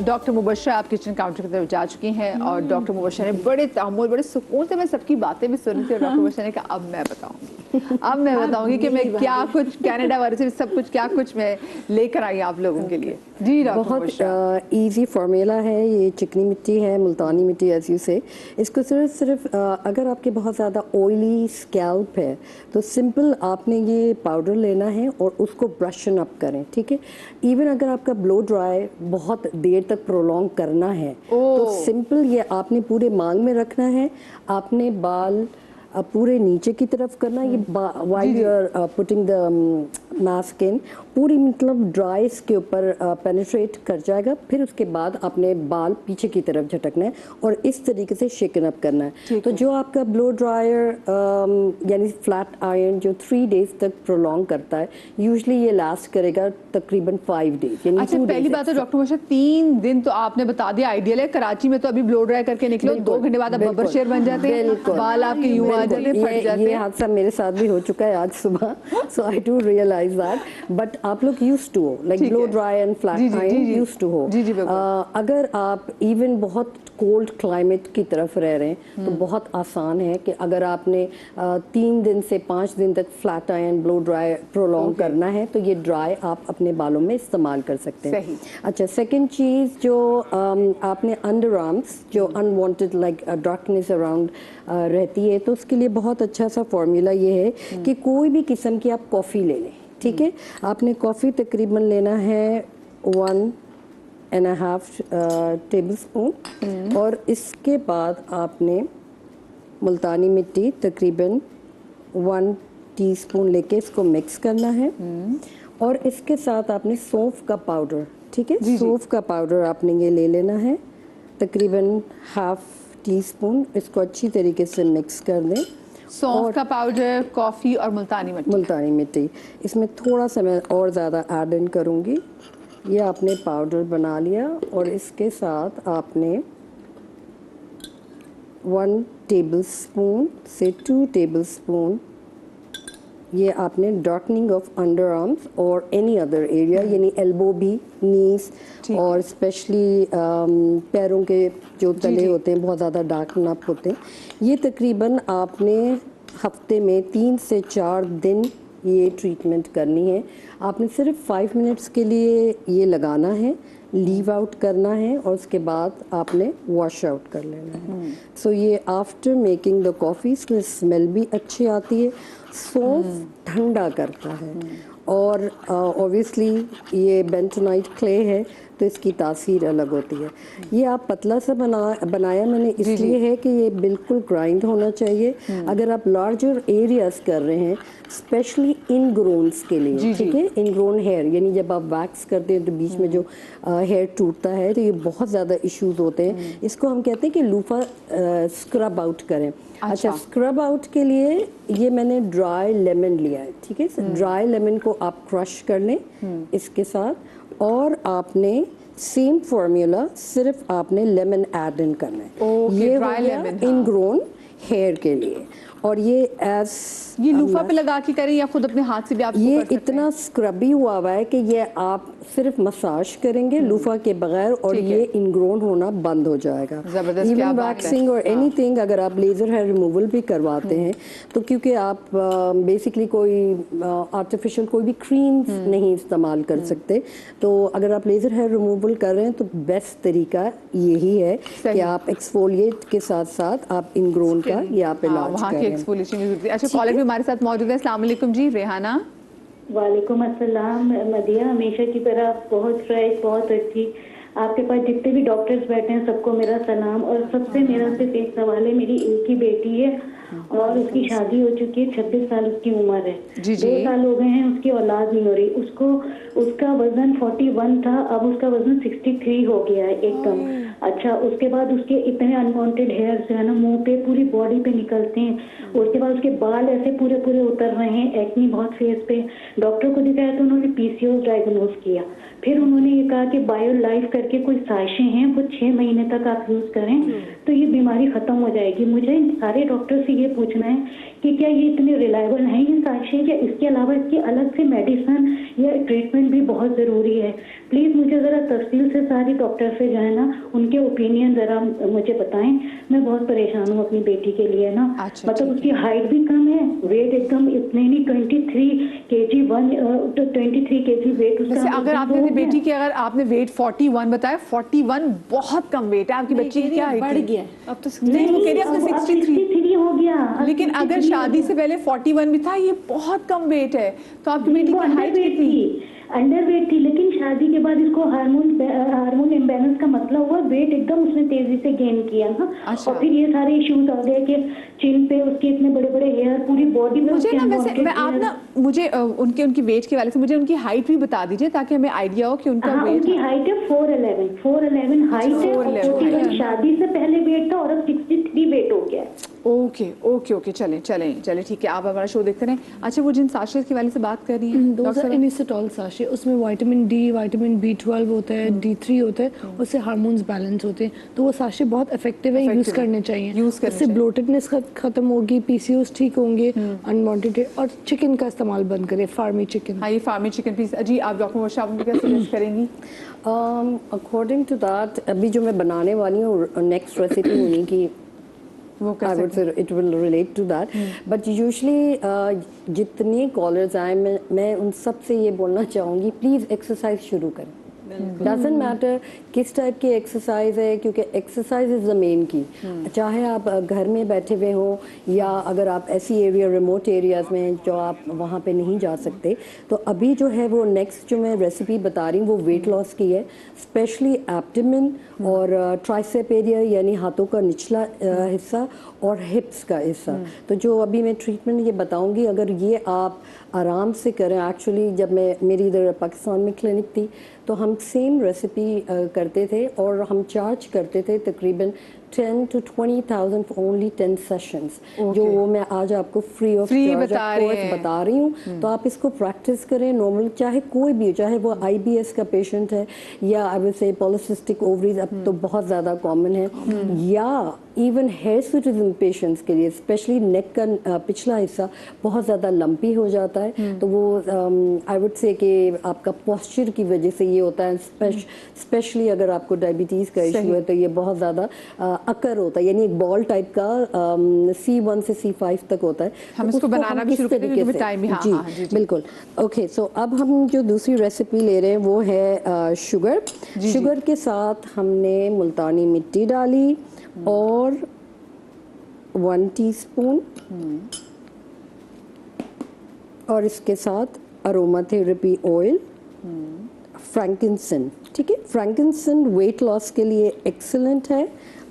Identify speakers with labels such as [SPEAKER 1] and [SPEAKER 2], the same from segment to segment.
[SPEAKER 1] Doctor मुबश्शिरा आप kitchen counter की तरफ जा चुकी हैं और डॉक्टर मुबश्शिरा ने बड़े तअम्मुल बड़े सुकून से मैं सबकी बातें भी सुनी थी और डॉक्टर मुबश्शिरा ने कहा अब मैं बताऊंगी कि मैं क्या कुछ कनाडा वाले से सब कुछ क्या कुछ मैं लेकर आई आप लोगों के लिए। जी
[SPEAKER 2] बहुत इजी फार्मूला है ये। चिकनी मिट्टी है, मुल्तानी मिट्टी एज यू से। इसको सिर्फ अगर आपके बहुत ज़्यादा ऑयली स्कैल्प है तो सिंपल आपने ये पाउडर लेना है और उसको ब्रशन अप करें, ठीक है। इवन अगर आपका ब्लो ड्राई बहुत देर तक प्रोलॉन्ग करना है तो सिंपल ये आपने पूरे मांग में रखना है। आपने बाल पूरे नीचे की तरफ करना, ये while you are putting the mask in, पूरी मतलब ड्राइस के ऊपर पेनिट्रेट कर जाएगा। फिर उसके बाद आपने बाल पीछे की तरफ झटकना है और इस तरीके से शेकन अप करना है। तो जो आपका ब्लो ड्रायर यानी फ्लैट आयरन जो 3 डेज तक प्रोलॉन्ग करता है, यूजुअली ये लास्ट करेगा तकरीबन 5 डेज। यानी
[SPEAKER 1] अच्छा, पहली बात है डॉक्टर मुबश्शिरा 3 दिन तो आपने बता दिया आइडियल है। कराची में तो अभी ब्लो ड्राई करके निकलो 2 घंटे बाद बब्बर शेर बन जाते हैं, बाल आपके यूं आ जाते हैं, फट जाते हैं।
[SPEAKER 2] ये हादसा मेरे साथ भी हो चुका है आज सुबह। So I do realize that, but आप लोग यूज्ड टू हो like blow dry and flat iron used to हो। अगर आप इवन बहुत कोल्ड क्लाइमेट की तरफ रह रहे हैं तो बहुत आसान है कि अगर आपने 3 दिन से 5 दिन तक flat iron blow dry prolong करना है तो ये ड्राई आप अपने बालों में इस्तेमाल कर सकते हैं।
[SPEAKER 1] सही।
[SPEAKER 2] अच्छा, सेकंड चीज़ जो आपने अंडर आर्म्स जो अनवांटेड लाइक डार्कनेस अराउंड रहती है तो उसके लिए बहुत अच्छा सा फॉर्मूला ये है कि कोई भी किस्म की आप कॉफ़ी ले लें, ठीक है। आपने कॉफ़ी तकरीबन लेना है 1.5 टेबल स्पून और इसके बाद आपने मुल्तानी मिट्टी तकरीबन 1 टीस्पून लेके इसको मिक्स करना है और इसके साथ आपने सौंफ का पाउडर, ठीक है, सौंफ का पाउडर आपने ये ले लेना है तकरीबन 1/2 टीस्पून। इसको अच्छी तरीके से मिक्स कर दें।
[SPEAKER 1] सौंफ का पाउडर, कॉफ़ी और मुल्तानी मिट्टी
[SPEAKER 2] इसमें थोड़ा सा मैं और ज़्यादा ऐड इन करूँगी। ये आपने पाउडर बना लिया और इसके साथ आपने 1 टेबलस्पून से 2 टेबलस्पून ये आपने डार्कनिंग ऑफ अंडर आर्म्स और एनी अदर एरिया यानी एल्बो भी, नीज और स्पेशली पैरों के जो तले होते हैं बहुत ज़्यादा डार्कन अप होते हैं, ये तकरीबन आपने हफ्ते में 3 से 4 दिन ये ट्रीटमेंट करनी है। आपने सिर्फ 5 मिनट्स के लिए ये लगाना है, लीव आउट करना है और उसके बाद आपने वॉश आउट कर लेना है। सो ये आफ्टर मेकिंग द कॉफ़ी इसमें स्मेल भी अच्छी आती है, सौंफ ठंडा करता है और ऑब्वियसली ये बेंटोनाइट क्ले है तो इसकी तासीर अलग होती है। ये आप पतला सा बनाया मैंने इसलिए है कि ये बिल्कुल ग्राइंड होना चाहिए। अगर आप लार्जर एरियाज कर रहे हैं स्पेशली इनग्रोन्स के लिए, ठीक है, इनग्रोन हेयर यानी जब आप वैक्स करते हैं तो बीच में जो हेयर टूटता है तो ये बहुत ज़्यादा इश्यूज होते हैं। इसको हम कहते हैं कि लूफा स्क्रब आउट करें। अच्छा, स्क्रब आउट के लिए ये मैंने ड्राई लेमन लिया है, ठीक है। ड्राई लेमन को आप क्रश कर लें इसके साथ और आपने सेम फॉर्मूला सिर्फ आपने लेमन ऐड इन करना है। ये ड्राई लेमन इनग्रोन हेयर के लिए और ये
[SPEAKER 1] लूफा पे लगा के करें या खुद अपने हाथ से भी आप
[SPEAKER 2] ये इतना स्क्रबी हुआ हुआ है कि ये आप सिर्फ मसाज करेंगे लूफा के बगैर और ये इनग्रोन होना बंद हो जाएगा। इवन वैक्सिंग और एनीथिंग अगर आप लेजर हेयर रिमूवल भी करवाते हैं तो क्योंकि आप बेसिकली कोई आर्टिफिशियल कोई भी क्रीम नहीं इस्तेमाल कर सकते, तो अगर आप लेजर हेयर रिमूवल कर रहे हैं तो बेस्ट तरीका यही है कि आप एक्सफोलिएट के साथ साथ आप इनग्रोन का यहाँ पे इलाज करें।
[SPEAKER 1] अच्छा, कॉलर भी हमारे साथ मौजूद है। अस्सलाम वालेकुम जी, रेहाना।
[SPEAKER 3] वालेकुम अस्सलाम मदिया, हमेशा की तरह बहुत फ्रेश, बहुत अच्छी। आपके पास जितने भी डॉक्टर्स बैठे हैं सबको मेरा सलाम। और सबसे मेरा सिर्फ एक सवाल है, मेरी एक ही बेटी है और उसकी शादी हो चुकी है, 26 साल उसकी उम्र है। 2 साल हो गए हैं उसकी औलाद नहीं हो रही। उसका वजन 41 था, अब उसका वजन 63 हो गया है एकदम। अच्छा, उसके बाद उसके इतने अनवांटेड हेयर जो है ना मुंह पे पूरी बॉडी पे निकलते हैं। उसके बाद उसके बाल ऐसे पूरे पूरे उतर रहे हैं, एक्नी बहुत फेस पे। डॉक्टर को दिखाया तो उन्होंने PCOS डायग्नोज किया। फिर उन्होंने ये कहा कि बायो लाइफ करके कोई साजिशें हैं वो 6 महीने तक आप यूज करें तो ये बीमारी खत्म हो जाएगी। मुझे सारे डॉक्टर से ये पूछना है कि क्या ये इतने रिलायबल हैं ये साजिशें, या इसके अलावा इसकी अलग से मेडिसिन या ट्रीटमेंट भी बहुत जरूरी है। प्लीज मुझे जरा तफसील से सारी डॉक्टर से जो है ना उनके ओपिनियन जरा मुझे बताएं। मैं बहुत परेशान हूँ अपनी बेटी के लिए ना।
[SPEAKER 1] अच्छा,
[SPEAKER 3] मतलब
[SPEAKER 1] ठीक
[SPEAKER 3] उसकी हाइट भी कम है, वेट एकदम इतने नहीं 23 केजी 23 केजी वेट उसका।
[SPEAKER 1] जैसे अगर आपने अपनी बेटी की, अगर आपने वेट 41 बताया, 41 बहुत कम वेट है। आपकी बच्ची की क्या हाइट
[SPEAKER 2] बढ़
[SPEAKER 1] है?
[SPEAKER 2] गया
[SPEAKER 1] अब तो नहीं, वो कह रही है आपने 63।
[SPEAKER 3] हो गया। अब
[SPEAKER 1] लेकिन अगर
[SPEAKER 3] 63
[SPEAKER 1] शादी से पहले 41 भी था, ये बहुत कम वेट है। तो आपकी बेटी की हाइट कितनी?
[SPEAKER 3] अंडरवेट थी, लेकिन शादी के बाद इसको हार्मोन इम्बैलेंस का मसला हुआ, वेट एकदम उसने तेजी से गेन किया ना।
[SPEAKER 1] अच्छा।
[SPEAKER 3] और फिर ये सारे इश्यूज आ गए कि चिन पे उसके इतने बड़े बड़े हेयर, पूरी बॉडी में
[SPEAKER 1] मुझे
[SPEAKER 3] उसके
[SPEAKER 1] ना वैसे
[SPEAKER 3] unwanted
[SPEAKER 1] मैं आप
[SPEAKER 3] hair।
[SPEAKER 1] ना मुझे उनके वेट के वाले से मुझे उनकी हाइट भी बता दीजिए ताकि हमें आइडिया हो कि उनका
[SPEAKER 3] हाँ,
[SPEAKER 1] वेट।
[SPEAKER 3] उनकी हाइट है 4'11" हाइट है, और
[SPEAKER 1] 4'11"
[SPEAKER 3] 41 शादी से पहले वेट था और अब 63 वेट हो गया है।
[SPEAKER 1] ओके ओके ओके, चलें चलें चलें, ठीक है, आप हमारा शो देखते रहें। अच्छा, वो जिन साशेस के वाले से बात कर रही हैं
[SPEAKER 4] दोज
[SPEAKER 1] डॉक्टर
[SPEAKER 4] आर
[SPEAKER 1] साहब?
[SPEAKER 4] इनिसिटॉल साशे, उसमें विटामिन डी, विटामिन B12 होता है, D3 होता है, उससे हार्मोन्स बैलेंस होते हैं। तो वो साशे बहुत इफेक्टिव है, यूज
[SPEAKER 1] Effective है।
[SPEAKER 4] करने चाहिए।
[SPEAKER 1] यूज़ करने
[SPEAKER 4] उससे
[SPEAKER 1] चाहिए।
[SPEAKER 4] ब्लोटेडनेस खत्म होगी, PCOS ठीक होंगे, अनवांटेड। और चिकन का इस्तेमाल बंद करें, फार्मी चिकन।
[SPEAKER 1] हाँ, ये फार्मी चिकन पीस। जी, आप डॉक्टर मोशा आप मुझे क्या सजेस्ट करेंगी?
[SPEAKER 2] अकॉर्डिंग टू दैट अभी जो मैं बनाने वाली हूँ नेक्स्ट रेसिपी उन्हीं की,
[SPEAKER 1] वो कर
[SPEAKER 2] I would
[SPEAKER 1] सकते
[SPEAKER 2] say it will relate to that. But usually जितने कॉलर्स आए मैं उन सब से ये बोलना चाहूँगी प्लीज़ एक्सरसाइज शुरू करें। डजेंट मैटर किस टाइप की एक्सरसाइज है, क्योंकि एक्सरसाइज इज द मेन की। चाहे आप घर में बैठे हुए हो या अगर आप ऐसी एरिया रिमोट एरियाज में जो आप वहाँ पे नहीं जा सकते, तो अभी जो है वो नेक्स्ट जो मैं रेसिपी बता रही हूँ वो वेट लॉस की है, स्पेशली एब्डोमेन और ट्राइसेप एरिया यानी हाथों का निचला हिस्सा और हिप्स का हिस्सा। तो जो अभी मैं ट्रीटमेंट ये बताऊंगी, अगर ये आप आराम से करें, एक्चुअली जब मैं मेरी इधर पाकिस्तान में क्लिनिक थी तो हम सेम रेसिपी करते थे और हम चार्ज करते थे तकरीबन 10 to 20,000 for only 10 sessions। जो वो मैं आज आपको फ्री ऑफ चार्ज बता रही हूँ। तो आप इसको प्रैक्टिस करें नॉर्मल, चाहे कोई भी, चाहे वो IBS का पेशेंट है या I will say polycystic ovaries अब तो बहुत ज़्यादा कॉमन है, या इवन हेयर सुटिज्म पेशेंट्स के लिए स्पेशली नेक का पिछला हिस्सा बहुत ज़्यादा लंपी हो जाता है। तो वो आई वुड से कि आपका पोस्चर की वजह से ये होता है, स्पेशली अगर आपको डायबिटीज़ का इशू है तो ये बहुत ज़्यादा अकर होता है, यानी एक बॉल टाइप का C1 से C5 तक होता है।
[SPEAKER 1] हम इसको बनाना भी शुरू करते हैं क्योंकि टाइम भी। हाँ, हाँ, जी,
[SPEAKER 2] बिल्कुल। ओके, सो अब हम जो दूसरी रेसिपी ले रहे हैं वो है शुगर। शुगर के साथ हमने मुल्तानी मिट्टी डाली और 1 टीस्पून और इसके साथ अरोमा थेरेपी ऑयल, फ्रैंकिंसन। ठीक है, फ्रैंकिंसन वेट लॉस के लिए एक्सीलेंट है।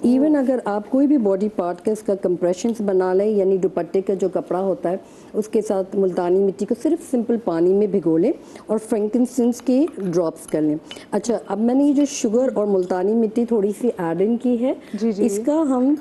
[SPEAKER 2] इवन अगर आप कोई भी बॉडी पार्ट का इसका कंप्रेशंस बना लें, यानी दुपट्टे का जो कपड़ा होता है उसके साथ मुल्तानी मिट्टी को सिर्फ सिंपल पानी में भिगो लें और फ्रैंकिंसेंस की ड्रॉप्स कर लें। अच्छा, अब मैंने ये जो शुगर और मुल्तानी मिट्टी थोड़ी सी ऐड इन की है, इसका हम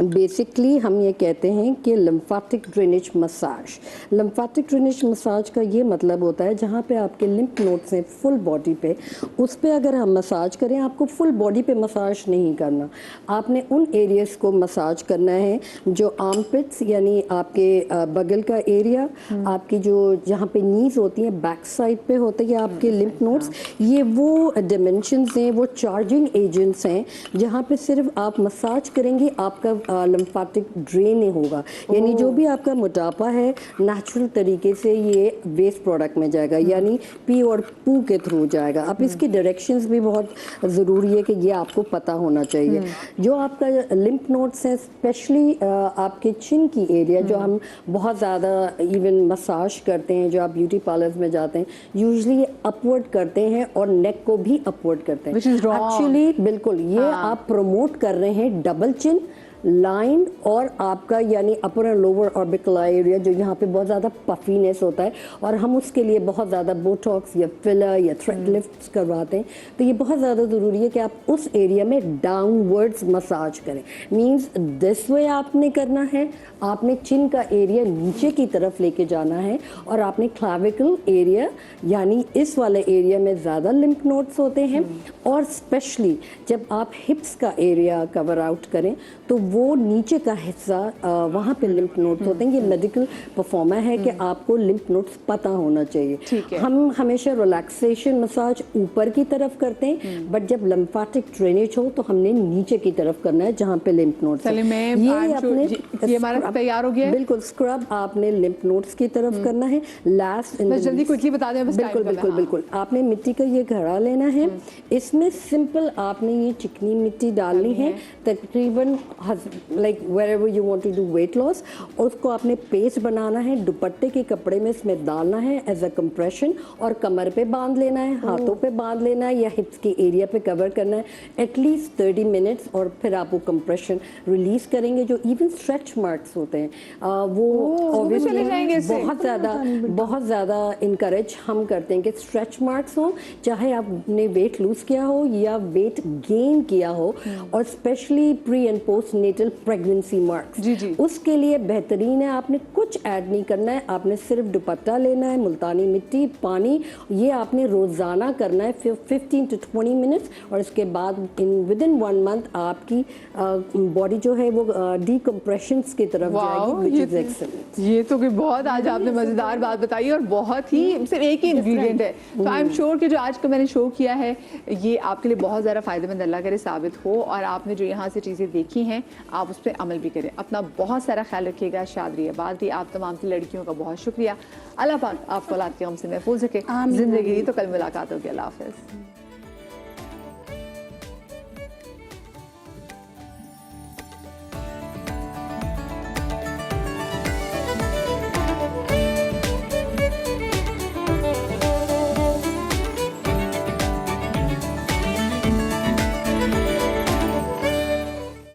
[SPEAKER 2] बेसिकली हम ये कहते हैं कि lymphatic drainage massage. Lymphatic drainage massage का ये मतलब होता है जहाँ पे आपके लिम्फ नोड्स हैं फुल बॉडी पे, उस पे अगर हम मसाज करें, आपको फुल बॉडी पे मसाज नहीं करना, आपने उन एरियाज़ को मसाज करना है जो आर्मपिट्स यानी आपके बगल का एरिया, आपकी जो जहाँ पे नीज होती हैं बैक साइड पे होते हैं आपके लिम्फ नोड्स, ये वो डिमेंशंस हैं, वो चार्जिंग एजेंट्स हैं जहाँ पे सिर्फ आप मसाज करेंगे आपका लिम्फेटिक ड्रेन होगा, यानी जो भी आपका मोटापा है नेचुरल तरीके से ये वेस्ट प्रोडक्ट में जाएगा, यानी पी और पू के थ्रू जाएगा। अब इसकी डायरेक्शंस भी बहुत ज़रूरी है कि ये आपको पता होना चाहिए। जो आपका लिम्फ नोड्स है स्पेशली आपके चिन की एरिया, जो हम बहुत ज़्यादा इवन मसाज करते हैं, जो आप ब्यूटी पार्लर्स में जाते हैं यूजुअली अपवर्ड करते हैं और नेक को भी अपवर्ड करते हैं। एक्चुअली बिल्कुल ये आप प्रमोट कर रहे हैं डबल चिन, लाइन और आपका यानी अपर एंड लोअर ऑर्बिकुलर एरिया जो यहाँ पे बहुत ज़्यादा पफीनेस होता है और हम उसके लिए बहुत ज़्यादा बोटॉक्स या फिलर या थ्रेड लिफ्ट करवाते हैं, तो ये बहुत ज़्यादा ज़रूरी है कि आप उस एरिया में डाउनवर्ड्स मसाज करें। मीन्स दिस वे आपने करना है, आपने चिन का एरिया नीचे की तरफ लेके जाना है और आपने क्लाविकल एरिया यानी इस वाले एरिया में ज़्यादा लिम्फ नोड्स होते हैं और स्पेशली जब आप हिप्स का एरिया कवर आउट करें तो वो नीचे का हिस्सा वहाँ पे लिम्फ नोड्स होते हैं। ये मेडिकल परफॉर्मा है कि आपको लिम्फ नोड्स पता होना चाहिए।
[SPEAKER 1] ठीक है।
[SPEAKER 2] हम हमेशा रिलैक्सेशन मसाज ऊपर की तरफ करते हैं, बट जब लिम्फेटिक ड्रेनेज हो तो हमने नीचे की तरफ करना है जहाँ पे लिम्फ नोड्स
[SPEAKER 1] चलिए मैं ये हमारा तैयार हो गया है।
[SPEAKER 2] बिल्कुल स्क्रब आपने लिम्फ नोड्स की तरफ करना है। लास्ट
[SPEAKER 1] बस जल्दी क्विकली बता दें, बस
[SPEAKER 2] बिल्कुल
[SPEAKER 1] टाइम
[SPEAKER 2] बिल्कुल बिल्कुल आपने मिट्टी का ये घड़ा लेना है, इसमें सिंपल आपने ये चिकनी मिट्टी डालनी है तकरीबन like wherever you want to do weight loss, और उसको आपने पेस्ट बनाना है, दुपट्टे के कपड़े में इसमें डालना है एज अ कंप्रेशन और कमर पे बांध लेना है, हाथों पे बांध लेना है या हिप्स के एरिया पे कवर करना है एटलीस्ट 30 मिनट्स और फिर आप वो कंप्रेशन रिलीज करेंगे। जो इवन स्ट्रेच मार्क्स होते हैं वो
[SPEAKER 1] चले जाएंगे इससे।
[SPEAKER 2] बहुत ज़्यादा इनकरेज हम करते हैं कि स्ट्रेच मार्क्स हो, चाहे आपने वेट लूज किया हो या वेट गेन किया हो, और specially pre and post natal pregnancy marks
[SPEAKER 1] जी जी।
[SPEAKER 2] उसके लिए बेहतरीन है। आपने कुछ ऐड नहीं करना है, आपने सिर्फ दुपट्टा लेना है, मुल्तानी मिट्टी, पानी, ये आपने रोज़ाना करना है 15 to 20 मिनट्स, और इसके बाद विदिन 1 मंथ आपकी बॉडी जो है वो डिकम्प्रेशंस की तरफ जाएगी, which is excellent।
[SPEAKER 1] ये तो कि बहुत आज आपने मज़ेदार बात बताई और बहुत ही सिर्फ एक ही इंग्रेडिएंट है, तो आई एम श्योर कि जो आज का मैंने शो किया है ये आपके लिए बहुत ज़्यादा फ़ायदेमंद अल्लाह करे साबित हो, और आपने जो यहाँ से चीज़ें देखी हैं आप उस पर अमल भी करें। अपना बहुत सारा ख्याल रखिएगा। शाद रही आबाद रही। आप तमाम की लड़कियों का बहुत शुक्रिया। अल्लाह पाक आपको औलाद के गम से महफूज रखे। ज़िंदगी तो कल मुलाकात होगी। अल्लाह हाफ़िज़।